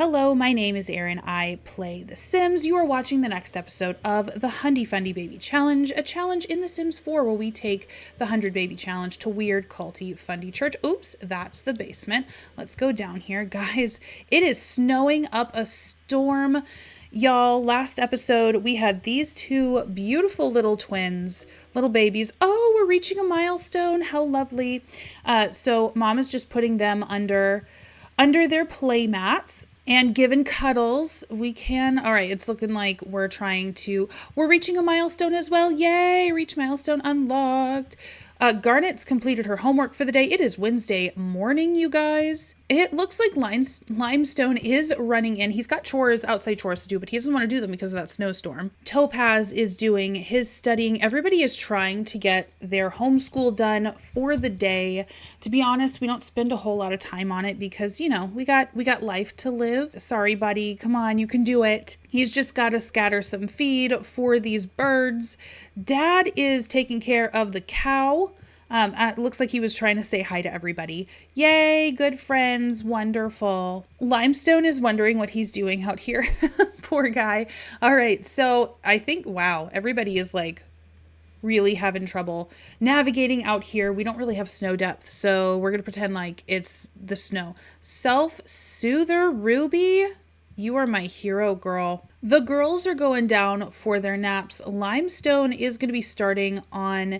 Hello, my name is Erin. I play The Sims. You are watching the next episode of the 100die Fundie Baby Challenge, a challenge in The Sims 4 where we take the 100 Baby Challenge to weird, culty, Fundie church. Oops, that's the basement. Let's go down here. Guys, it is snowing up a storm. Y'all, last episode, we had these two beautiful little twins, little babies. Oh, we're reaching a milestone. How lovely. So mom is just putting them under their play mats and given cuddles. All right, it's looking like we're reaching a milestone as well. Yay, reach milestone unlocked. Garnet's completed her homework for the day. It is Wednesday morning, you guys. It looks like Limestone is running in. He's got outside chores to do, but he doesn't want to do them because of that snowstorm. Topaz is doing his studying. Everybody is trying to get their homeschool done for the day. To be honest, we don't spend a whole lot of time on it because, we got life to live. Sorry, buddy. Come on, you can do it. He's just got to scatter some feed for these birds. Dad is taking care of the cow. It looks like he was trying to say hi to everybody. Yay, good friends, wonderful. Limestone is wondering what he's doing out here. Poor guy. All right, so I think, wow, everybody is really having trouble navigating out here. We don't really have snow depth, so we're going to pretend like it's the snow. Self-soother Ruby, you are my hero, girl. The girls are going down for their naps. Limestone is going to be starting on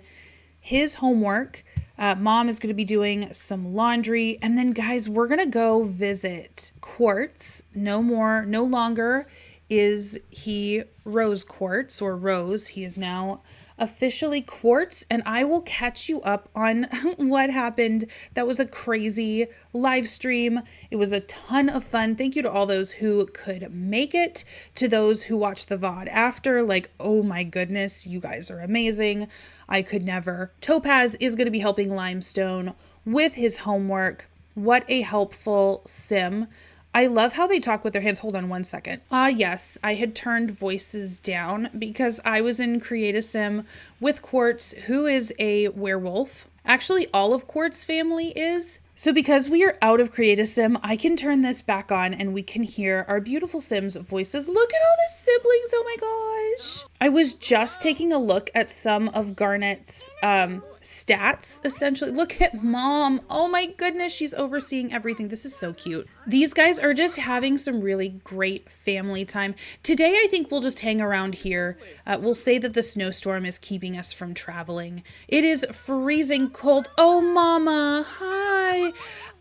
his homework. Mom is going to be doing some laundry. And then, guys, we're going to go visit Quartz. No longer is he Rose Quartz or Rose. He is now officially Quartz, and I will catch you up on what happened. That was a crazy live stream. It was a ton of fun. Thank you to all those who could make it, to those who watched the VOD after. Oh my goodness, you guys are amazing. I could never. Topaz is going to be helping Limestone with his homework. What a helpful sim. I love how they talk with their hands. Hold on one second. Yes, I had turned voices down because I was in Create a Sim with Quartz, who is a werewolf. Actually, all of Quartz family is. So because we are out of Create a Sim, I can turn this back on and we can hear our beautiful Sims' voices. Look at all the siblings. Oh my gosh. I was just taking a look at some of Garnet's stats, essentially. Look at mom. Oh my goodness, she's overseeing everything. This is so cute. These guys are just having some really great family time. Today, I think we'll just hang around here. We'll say that the snowstorm is keeping us from traveling. It is freezing cold. Oh, mama. Hi.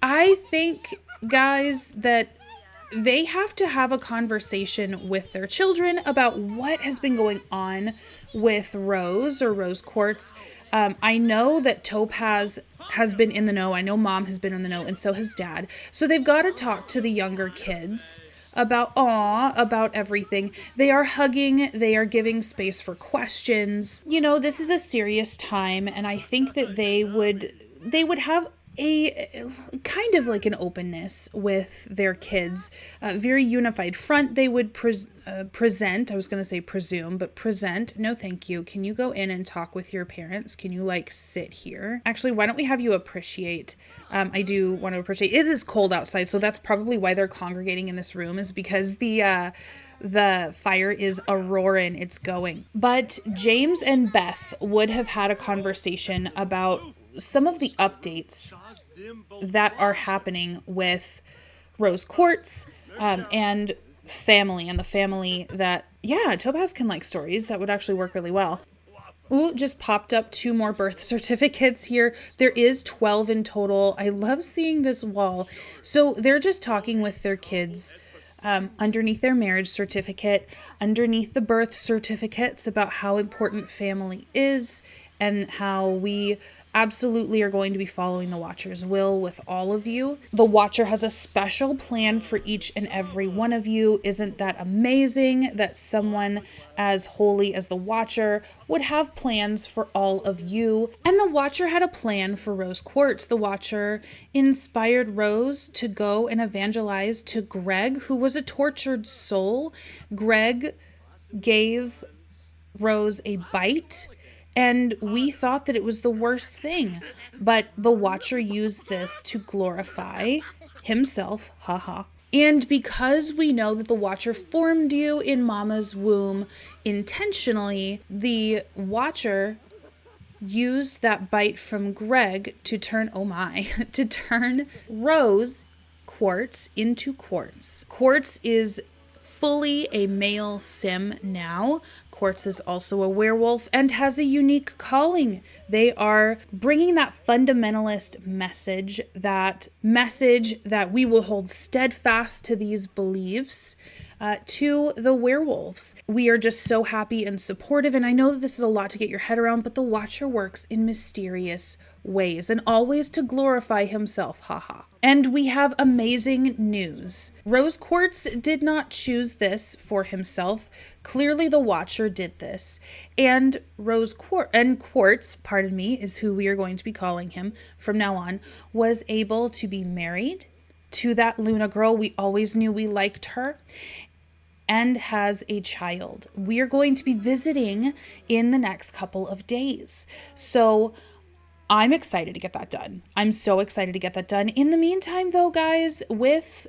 I think, guys, that they have to have a conversation with their children about what has been going on with Rose or Rose Quartz. I know that Topaz has been in the know. I know mom has been in the know, and so has dad. So they've got to talk to the younger kids about everything. They are hugging. They are giving space for questions. This is a serious time, and I think that they would have a kind of like an openness with their kids, very unified front. They would present. I was going to say presume, but present. No, thank you. Can you go in and talk with your parents? Can you sit here? Actually, why don't we have you appreciate? I do want to appreciate. It is cold outside, so that's probably why they're congregating in this room, is because the fire is a-roaring. It's going. But James and Beth would have had a conversation about some of the updates that are happening with Rose Quartz and the family that, Topaz can like stories. That would actually work really well. Ooh, just popped up 2 more birth certificates here. There is 12 in total. I love seeing this wall. So they're just talking with their kids underneath their marriage certificate, underneath the birth certificates, about how important family is and how we absolutely are going to be following the Watcher's will with all of you. The Watcher has a special plan for each and every one of you. Isn't that amazing that someone as holy as the Watcher would have plans for all of you? And the Watcher had a plan for Rose Quartz. The Watcher inspired Rose to go and evangelize to Greg, who was a tortured soul. Greg gave Rose a bite, and we thought that it was the worst thing. But the Watcher used this to glorify himself, haha, And because we know that the Watcher formed you in Mama's womb intentionally, the Watcher used that bite from Greg to turn, to turn Rose Quartz into Quartz. Quartz is fully a male sim now. Quartz is also a werewolf and has a unique calling. They are bringing that fundamentalist message that we will hold steadfast to these beliefs to the werewolves. We are just so happy and supportive, and I know that this is a lot to get your head around, but the Watcher works in mysterious ways and always to glorify himself, haha. And we have amazing news. Rose Quartz did not choose this for himself. Clearly the Watcher did this. And Quartz, is who we are going to be calling him from now on, was able to be married to that Luna girl. We always knew we liked her. And has a child. We are going to be visiting in the next couple of days. So I'm excited to get that done. I'm so excited to get that done. In the meantime, though, guys, with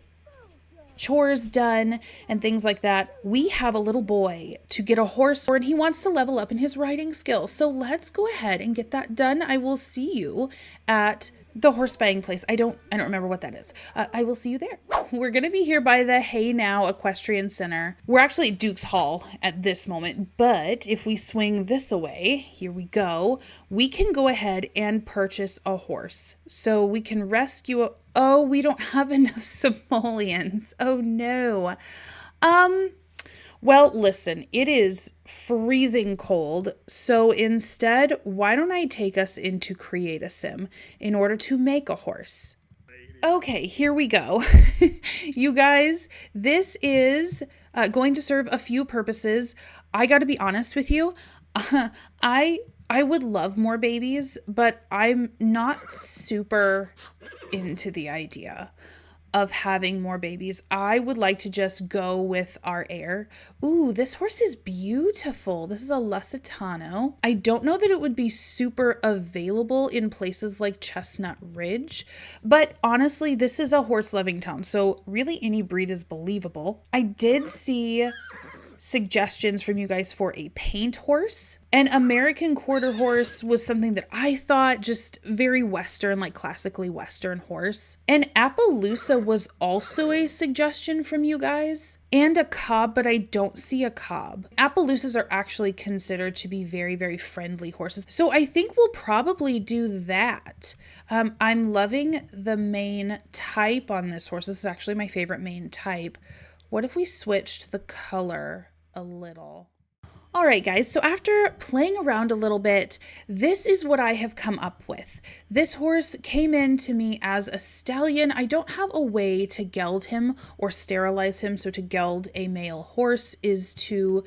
chores done and things like that, we have a little boy to get a horse, and he wants to level up in his riding skills. So let's go ahead and get that done. I will see you at the horse buying place. I don't remember what that is. I will see you there. We're going to be here by the Hey Now Equestrian Center. We're actually at Duke's Hall at this moment, but if we swing this away, here we go, we can go ahead and purchase a horse. So we can rescue oh, we don't have enough simoleons. Oh no. Well, listen, it is freezing cold, so instead, why don't I take us into Create a Sim in order to make a horse? Okay, here we go. You guys, this is going to serve a few purposes. I gotta be honest with you, I would love more babies, but I'm not super into the idea of having more babies. I would like to just go with our heir. Ooh, this horse is beautiful. This is a Lusitano. I don't know that it would be super available in places like Chestnut Ridge, but honestly, this is a horse-loving town, so really any breed is believable. I did see suggestions from you guys for a paint horse. An American quarter horse was something that I thought just very Western, like classically Western horse. And Appaloosa was also a suggestion from you guys. And a cob, but I don't see a cob. Appaloosas are actually considered to be very, very friendly horses. So I think we'll probably do that. I'm loving the mane type on this horse. This is actually my favorite mane type. What if we switched the color a little? All right, guys, so after playing around a little bit, this is what I have come up with. This horse came in to me as a stallion. I don't have a way to geld him or sterilize him. So to geld a male horse is to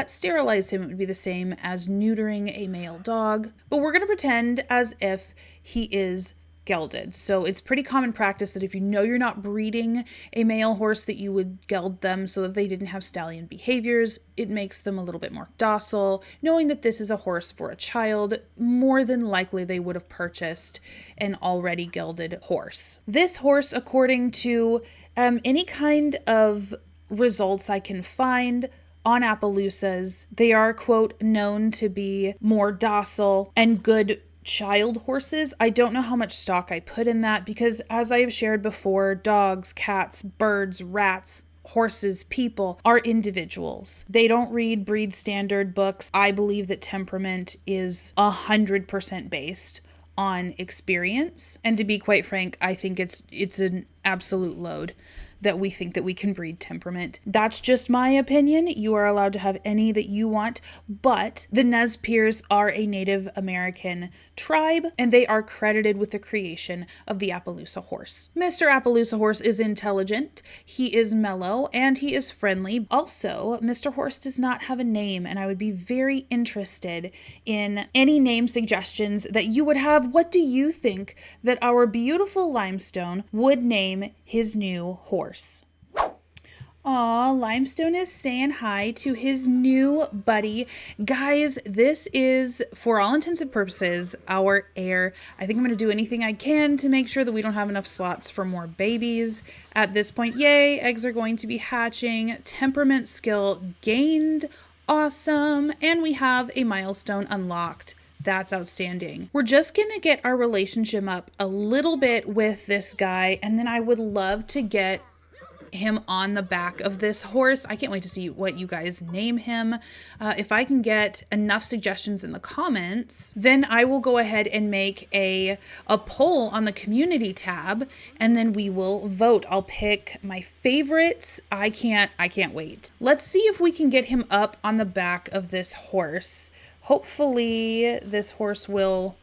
sterilize him. It would be the same as neutering a male dog. But we're going to pretend as if he is gelded. So it's pretty common practice that if you know you're not breeding a male horse, that you would geld them so that they didn't have stallion behaviors. It makes them a little bit more docile. Knowing that this is a horse for a child, more than likely they would have purchased an already gelded horse. This horse, according to any kind of results I can find on Appaloosas, they are, quote, known to be more docile and good child horses. I don't know how much stock I put in that because, as I have shared before, dogs, cats, birds, rats, horses, people are individuals. They don't read breed standard books. I believe that temperament is 100% based on experience. And to be quite frank, I think it's an absolute load that we think that we can breed temperament. That's just my opinion. You are allowed to have any that you want, but the Nez Perce are a Native American tribe, and they are credited with the creation of the Appaloosa horse. Mr. Appaloosa horse is intelligent, he is mellow, and he is friendly. Also, Mr. Horse does not have a name, and I would be very interested in any name suggestions that you would have. What do you think that our beautiful Limestone would name his new horse? Aw, Limestone is saying hi to his new buddy. Guys, this is, for all intents and purposes, our heir. I think I'm going to do anything I can to make sure that we don't have enough slots for more babies. At this point, yay, eggs are going to be hatching. Temperament skill gained. Awesome. And we have a milestone unlocked. That's outstanding. We're just going to get our relationship up a little bit with this guy, and then I would love to get him on the back of this horse. I can't wait to see what you guys name him. If I can get enough suggestions in the comments, then I will go ahead and make a poll on the community tab, and then we will vote. I'll pick my favorites. I can't wait. Let's see if we can get him up on the back of this horse. Hopefully this horse will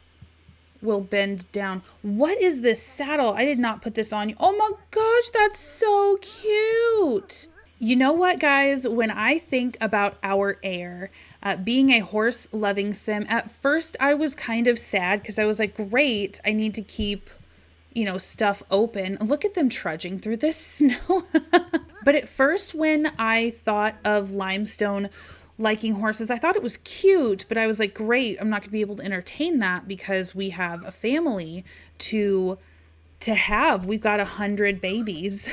bend down. What is this saddle? I did not put this on you. Oh my gosh, that's so cute. You know what, guys? When I think about our heir being a horse-loving sim, at first I was kind of sad because I was like, great, I need to keep, stuff open. Look at them trudging through this snow. But at first, when I thought of Limestone liking horses, I thought it was cute, but I was like, great, I'm not gonna be able to entertain that because we have a family to have. We've got 100 babies.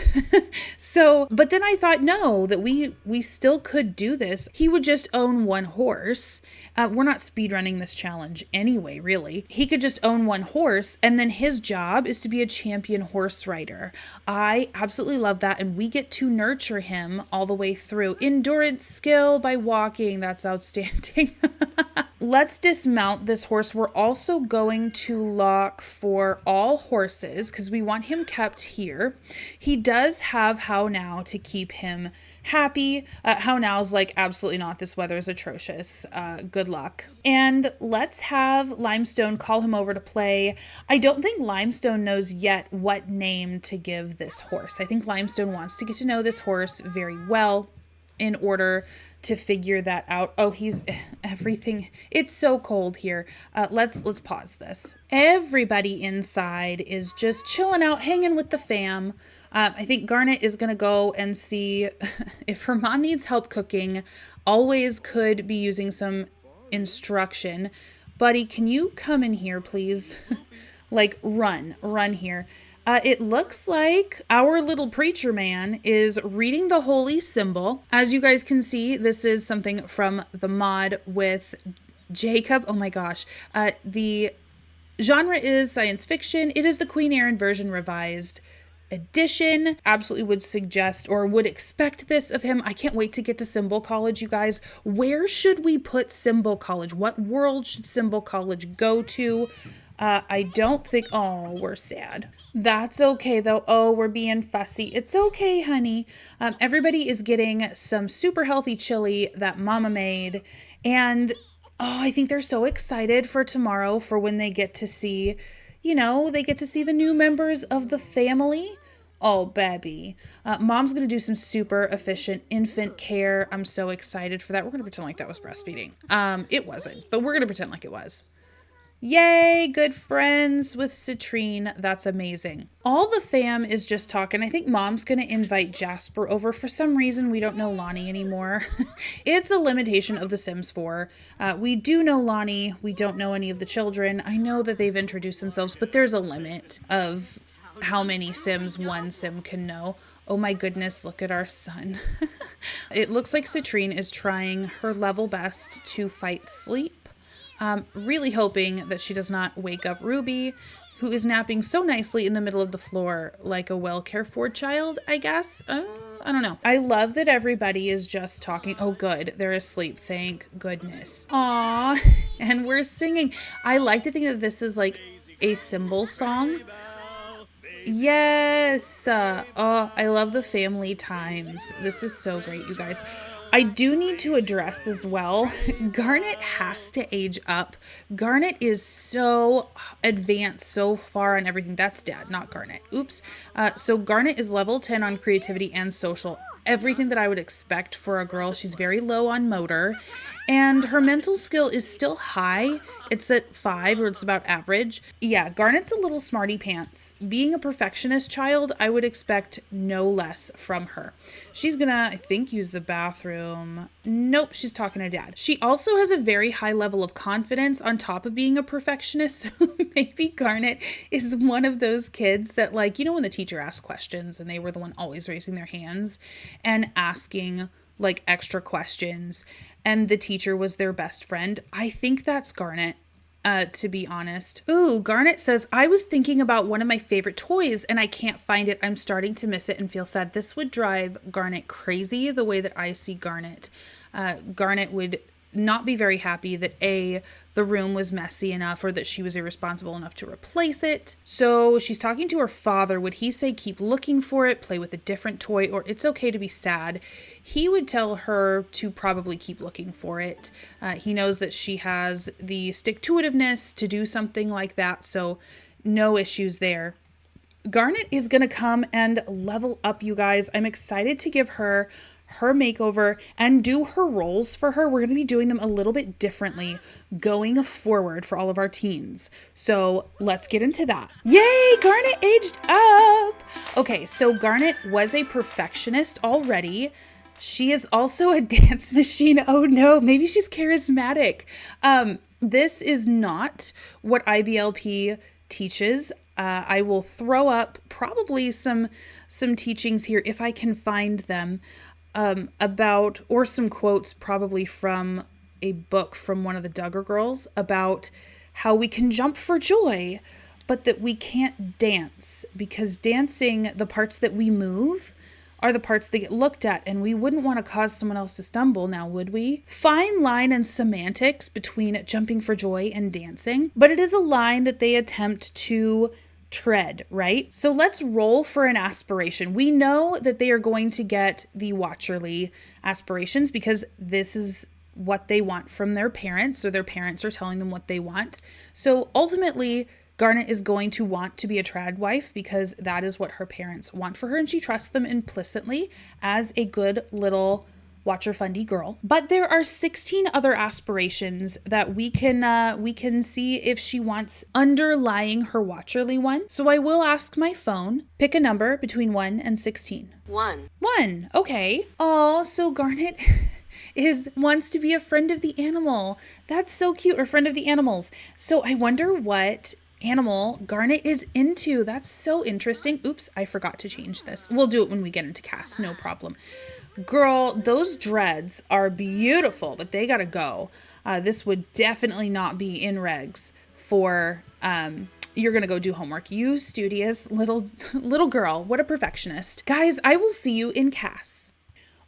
So, but then I thought, no, that we still could do this. He would just own one horse. We're not speed running this challenge anyway, really. He could just own one horse, and then his job is to be a champion horse rider. I absolutely love that, and we get to nurture him all the way through. Endurance skill by walking. That's outstanding. Let's dismount this horse. We're also going to lock for all horses because we want him kept here. He does have How Now to keep him happy. How Now's like, absolutely not. This weather is atrocious. Good luck. And let's have Limestone call him over to play. I don't think Limestone knows yet what name to give this horse. I think Limestone wants to get to know this horse very well in order to figure that out. Oh, he's everything. It's so cold here. Let's pause this. Everybody inside is just chilling out, hanging with the fam. I think Garnet is going to go and see if her mom needs help cooking. Always could be using some instruction. Buddy, can you come in here, please? Like, run here. It looks like our little preacher man is reading the holy symbol. As you guys can see, this is something from the mod with Jacob. Oh my gosh. The genre is science fiction. It is the Queen Erin version revised edition. Absolutely would suggest or would expect this of him. I can't wait to get to Symbol College, you guys. Where should we put Symbol College? What world should Symbol College go to? I don't think, oh, we're sad. That's okay though. Oh, we're being fussy. It's okay, honey. Everybody is getting some super healthy chili that mama made. And, oh, I think they're so excited for tomorrow for when they get to see, they get to see the new members of the family. Oh, baby. Mom's going to do some super efficient infant care. I'm so excited for that. We're going to pretend like that was breastfeeding. It wasn't, but we're going to pretend like it was. Yay, good friends with Citrine. That's amazing. All the fam is just talking. I think Mom's going to invite Jasper over. For some reason, we don't know Lonnie anymore. It's a limitation of The Sims 4. We do know Lonnie. We don't know any of the children. I know that they've introduced themselves, but there's a limit of how many Sims one Sim can know. Oh my goodness, look at our son. It looks like Citrine is trying her level best to fight sleep. Really hoping that she does not wake up Ruby, who is napping so nicely in the middle of the floor like a well-cared-for child, I guess. I don't know. I love that everybody is just talking. Oh, good. They're asleep. Thank goodness. Aw. And we're singing. I like to think that this is like a symbol song. Yes. Oh, I love the family times. This is so great, you guys. I do need to address as well, Garnet has to age up. Garnet is so advanced so far on everything. That's Dad, not Garnet. Oops. So Garnet is level 10 on creativity and social. Everything that I would expect for a girl. She's very low on motor, and her mental skill is still high. It's at 5, or it's about average. Yeah, Garnet's a little smarty pants. Being a perfectionist child, I would expect no less from her. She's gonna, I think, use the bathroom. Nope, she's talking to Dad. She also has a very high level of confidence on top of being a perfectionist. So maybe Garnet is one of those kids that, like, you know, when the teacher asks questions and they were the one always raising their hands and asking like extra questions, and the teacher was their best friend. I think that's Garnet, to be honest. Ooh, Garnet says, I was thinking about one of my favorite toys and I can't find it. I'm starting to miss it and feel sad. This would drive Garnet crazy the way that I see Garnet. Garnet would not be very happy that the room was messy enough, or that she was irresponsible enough to replace it. So she's talking to her father. Would he say keep looking for it, play with a different toy, or it's okay to be sad? He would tell her to probably keep looking for it. He knows that she has the stick-to-itiveness to do something like that, so no issues there. Garnet is going to come and level up, you guys. I'm excited to give her makeover and do her roles for her. We're going to be doing them a little bit differently going forward for all of our teens. So let's get into that. Yay, Garnet aged up. Okay, so Garnet was a perfectionist already. She is also a dance machine. Oh no, maybe she's charismatic. This is not what IBLP teaches. I will throw up probably some teachings here if I can find them. About, or some quotes probably from a book from one of the Duggar girls about how we can jump for joy, but that we can't dance, because dancing, the parts that we move are the parts that get looked at, and we wouldn't want to cause someone else to stumble, now would we? Fine line and semantics between jumping for joy and dancing, but it is a line that they attempt to tread, right? So let's roll for an aspiration. We know that they are going to get the Watcherly aspirations because this is what they want from their parents, or their parents are telling them what they want. So ultimately, Garnet is going to want to be a trad wife because that is what her parents want for her, and she trusts them implicitly as a good little Watcher Fundie girl. But there are 16 other aspirations that we can see if she wants underlying her Watcherly one. So I will ask my phone, pick a number between 1 and 16. 1. 1. Okay. Oh, so Garnet wants to be a friend of the animal. That's so cute. Or friend of the animals. So I wonder what animal Garnet is into. That's so interesting. Oops, I forgot to change this. We'll do it when we get into cast. No problem. Girl, those dreads are beautiful, but they gotta go. This would definitely not be in regs for you're gonna go do homework. You studious little girl. What a perfectionist. Guys, I will see you in CAS.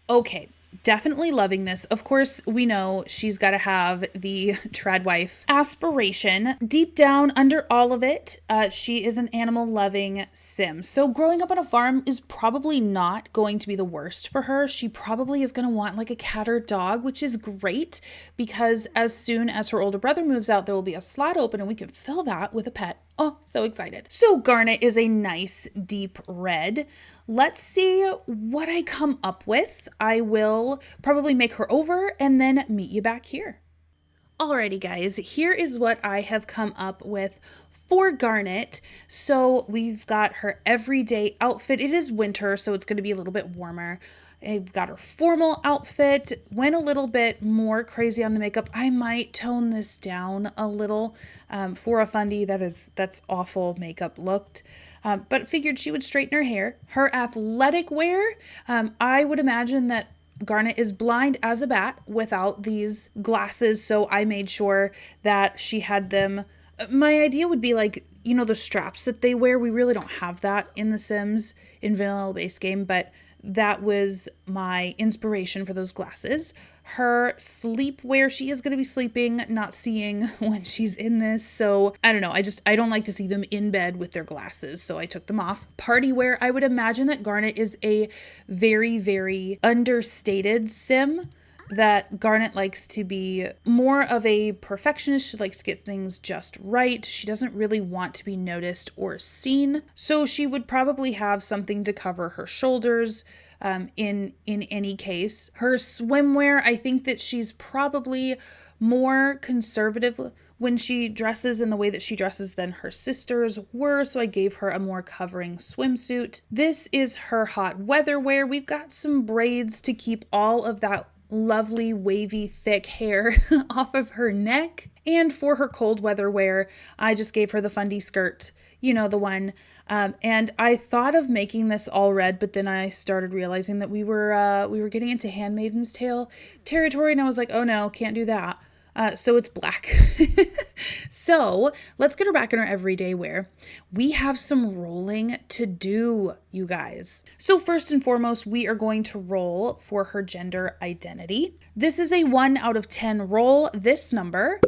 Okay. Definitely loving this. Of course, we know she's got to have the trad wife aspiration. Deep down under all of it, she is an animal-loving sim. So growing up on a farm is probably not going to be the worst for her. She probably is going to want like a cat or dog, which is great because as soon as her older brother moves out, there will be a slot open and we can fill that with a pet. Oh, so excited. So Garnet is a nice deep red. Let's see what I come up with. I will probably make her over and then meet you back here. Alrighty guys, here is what I have come up with for Garnet. So we've got her everyday outfit. It is winter, so it's going to be a little bit warmer. I've got her formal outfit, went a little bit more crazy on the makeup. I might tone this down a little for a Fundie that's awful makeup looked. But figured she would straighten her hair. Her athletic wear, I would imagine that Garnet is blind as a bat without these glasses, so I made sure that she had them. My idea would be like, you know, the straps that they wear. We really don't have that in The Sims in vanilla base game, but that was my inspiration for those glasses. Her sleepwear, she is going to be sleeping, not seeing when she's in this. So I don't know. I don't like to see them in bed with their glasses. So I took them off. Party wear, I would imagine that Garnet is a very, very understated sim. that Garnet likes to be more of a perfectionist. She likes to get things just right. She doesn't really want to be noticed or seen. So she would probably have something to cover her shoulders. In any case, her swimwear, I think that she's probably more conservative when she dresses in the way that she dresses than her sisters were, so I gave her a more covering swimsuit. This is her hot weather wear. We've got some braids to keep all of that lovely wavy thick hair off of her neck. And for her cold weather wear, I just gave her the Fundie skirt, you know, the one. And I thought of making this all red, but then I started realizing that we were getting into Handmaid's Tale territory, and I was like, oh no, can't do that. So it's black. So let's get her back in her everyday wear. We have some rolling to do, you guys. So first and foremost, we are going to roll for her gender identity. This is a 1 out of 10 roll. This number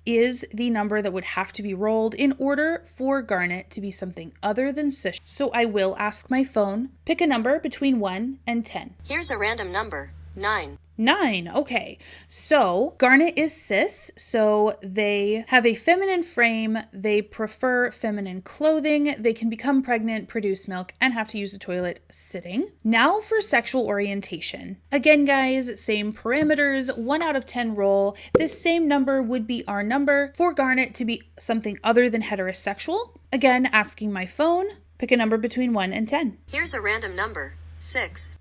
is the number that would have to be rolled in order for Garnet to be something other than cis. So I will ask my phone, pick a number between 1 and 10. Here's a random number, 9. 9. Okay. So Garnet is cis. So they have a feminine frame. They prefer feminine clothing. They can become pregnant, produce milk, and have to use the toilet sitting. Now for sexual orientation. Again, guys, same parameters, 1 out of 10 roll. This same number would be our number for Garnet to be something other than heterosexual. Again, asking my phone, pick a number between 1 and 10. Here's a random number, 6.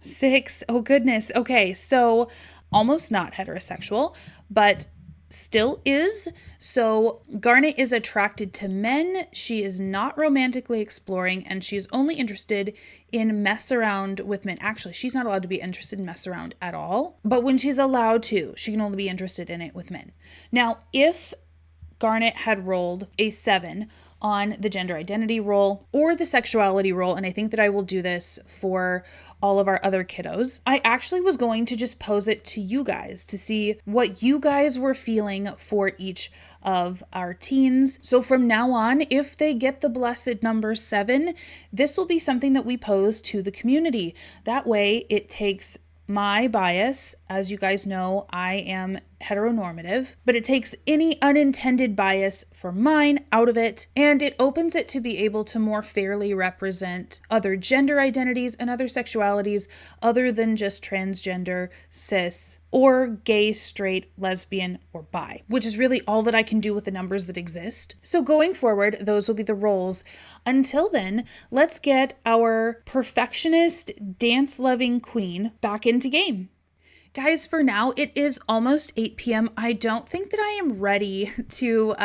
6. Oh goodness. Okay, so almost not heterosexual, but still is. So Garnet is attracted to men. She is not romantically exploring, and she's only interested in mess around with men. Actually, she's not allowed to be interested in mess around at all. But when she's allowed to, she can only be interested in it with men. Now, if Garnet had rolled a 7 on the gender identity roll or the sexuality roll, and I think that I will do this for all of our other kiddos, I actually was going to just pose it to you guys to see what you guys were feeling for each of our teens. So from now on, if they get the blessed number 7, this will be something that we pose to the community. That way it takes my bias. As you guys know, I am heteronormative, but it takes any unintended bias for mine out of it, and it opens it to be able to more fairly represent other gender identities and other sexualities other than just transgender, cis, or gay, straight, lesbian, or bi, which is really all that I can do with the numbers that exist. So going forward, those will be the roles. Until then, let's get our perfectionist, dance-loving queen back into game. Guys, for now, it is almost 8 p.m. I don't think that I am ready to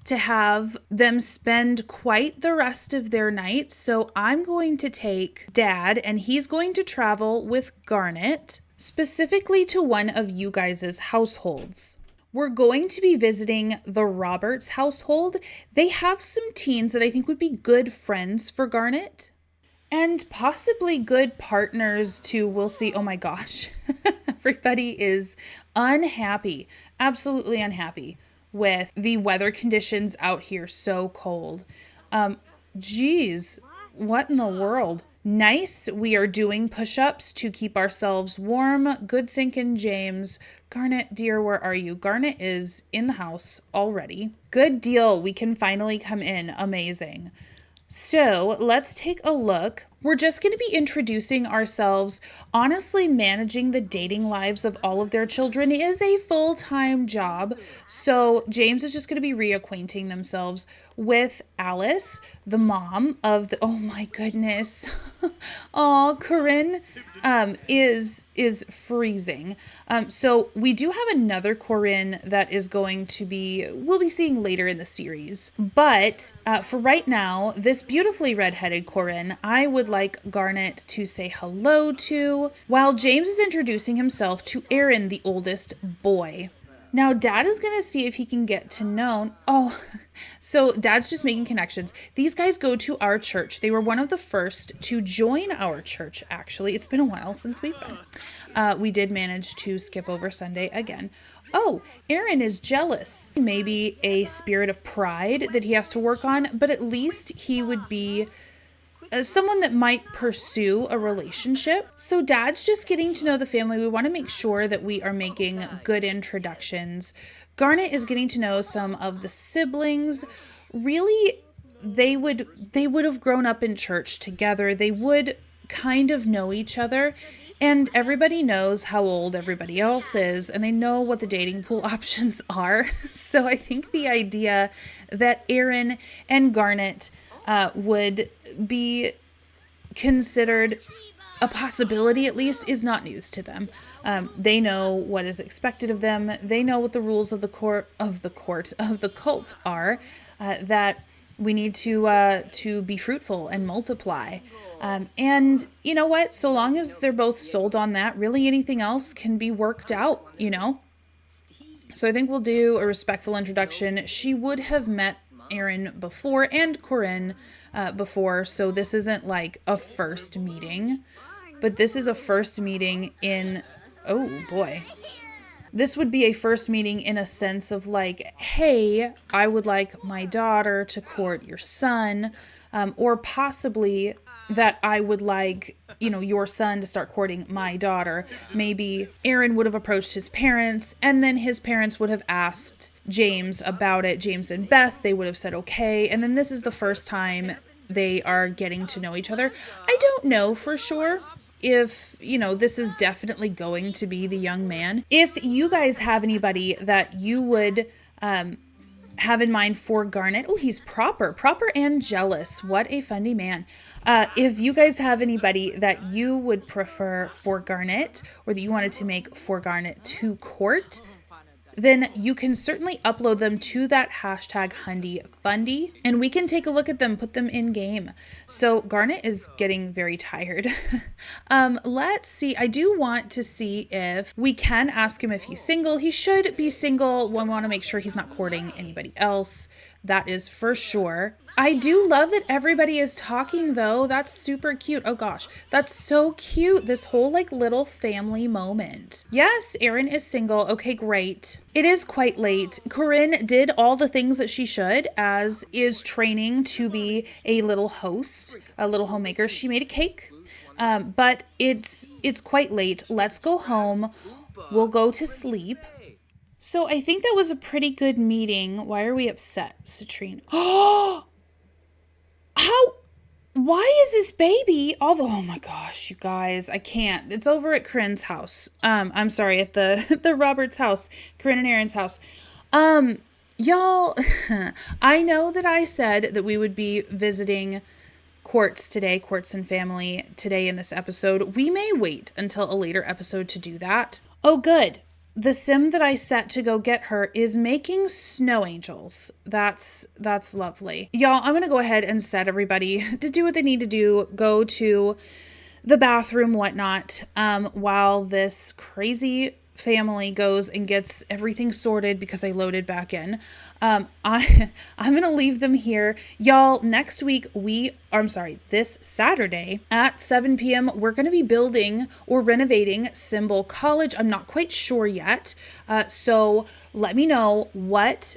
have them spend quite the rest of their night. So I'm going to take Dad, and he's going to travel with Garnet, specifically to one of you guys' households. We're going to be visiting the Roberts household. They have some teens that I think would be good friends for Garnet. And possibly good partners too. We'll see. Oh my gosh. Everybody is unhappy, absolutely unhappy with the weather conditions out here. So cold. Geez, what in the world? Nice. We are doing push-ups to keep ourselves warm. Good thinking, James. Garnet, dear, where are you? Garnet is in the house already. Good deal. We can finally come in. Amazing. So let's take a look. We're just going to be introducing ourselves. Honestly, managing the dating lives of all of their children is a full-time job. So James is just going to be reacquainting themselves with Alice, the mom of the, oh my goodness. Oh, Corinne is freezing. So we do have another Corinne that is going to be, we'll be seeing later in the series. But for right now, this beautifully redheaded Corinne, I would like Garnet to say hello to, while James is introducing himself to Erin, the oldest boy. Now, Dad is going to see if he can get to know. Oh, so Dad's just making connections. These guys go to our church. They were one of the first to join our church, actually. It's been a while since we've been. We did manage to skip over Sunday again. Oh, Erin is jealous. Maybe a spirit of pride that he has to work on, but at least he would be someone that might pursue a relationship. So Dad's just getting to know the family. We want to make sure that we are making good introductions. Garnet is getting to know some of the siblings. Really, they would have grown up in church together. They would kind of know each other, and everybody knows how old everybody else is, and they know what the dating pool options are. So I think the idea that Erin and Garnet would be considered a possibility, at least, is not news to them. They know what is expected of them. They know what the rules of the cult are, that we need to be fruitful and multiply. And you know what? So long as they're both sold on that, really anything else can be worked out, So I think we'll do a respectful introduction. She would have met Erin before and Corinne before, so this isn't like a first meeting, but this is a first meeting in, oh boy. This would be a first meeting in a sense of like, hey, I would like my daughter to court your son, or possibly that I would like, your son to start courting my daughter. Maybe Erin would have approached his parents, and then his parents would have asked James about it. James and Beth, they would have said okay, and then this is the first time they are getting to know each other. I don't know for sure if, this is definitely going to be the young man. If you guys have anybody that you would have in mind for Garnet, oh, he's proper and jealous. What a Fundie man. If you guys have anybody that you would prefer for Garnet, or that you wanted to make for Garnet to court, then you can certainly upload them to that hashtag 100die Fundie, and we can take a look at them, put them in game. So Garnet is getting very tired. Let's see. I do want to see if we can ask him if he's single. He should be single. We want to make sure he's not courting anybody else. That is for sure. I do love that everybody is talking, though. That's super cute. Oh gosh, that's so cute. This whole like little family moment. Yes, Erin is single. Okay, great. It is quite late. Corinne did all the things that she should, as is training to be a little host, a little homemaker. She made a cake, but it's quite late. Let's go home. We'll go to sleep. So I think that was a pretty good meeting. Why are we upset, Citrine? Oh, why is this baby? Oh my gosh, you guys, I can't. It's over at Corinne's house. I'm sorry, at the Roberts house, Corinne and Erin's house. Y'all, I know that I said that we would be visiting courts and family today in this episode. We may wait until a later episode to do that. Oh, good. The sim that I set to go get her is making snow angels. That's lovely. Y'all, I'm going to go ahead and set everybody to do what they need to do. Go to the bathroom, whatnot, while this crazy family goes and gets everything sorted because I loaded back in. I'm going to leave them here. Y'all, next week, this Saturday at 7 p.m., we're going to be building or renovating Symbol College. I'm not quite sure yet. So let me know what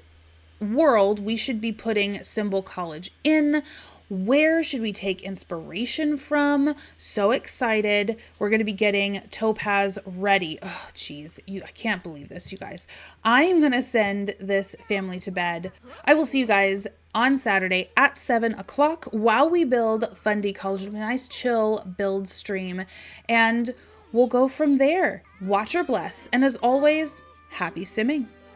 world we should be putting Symbol College in. Where should we take inspiration from? So excited. We're going to be getting Topaz ready. Oh, geez. I can't believe this, you guys. I am going to send this family to bed. I will see you guys on Saturday at 7 o'clock while we build Fundie College. It'll be a nice, chill build stream. And we'll go from there. Watch or bless. And as always, happy simming.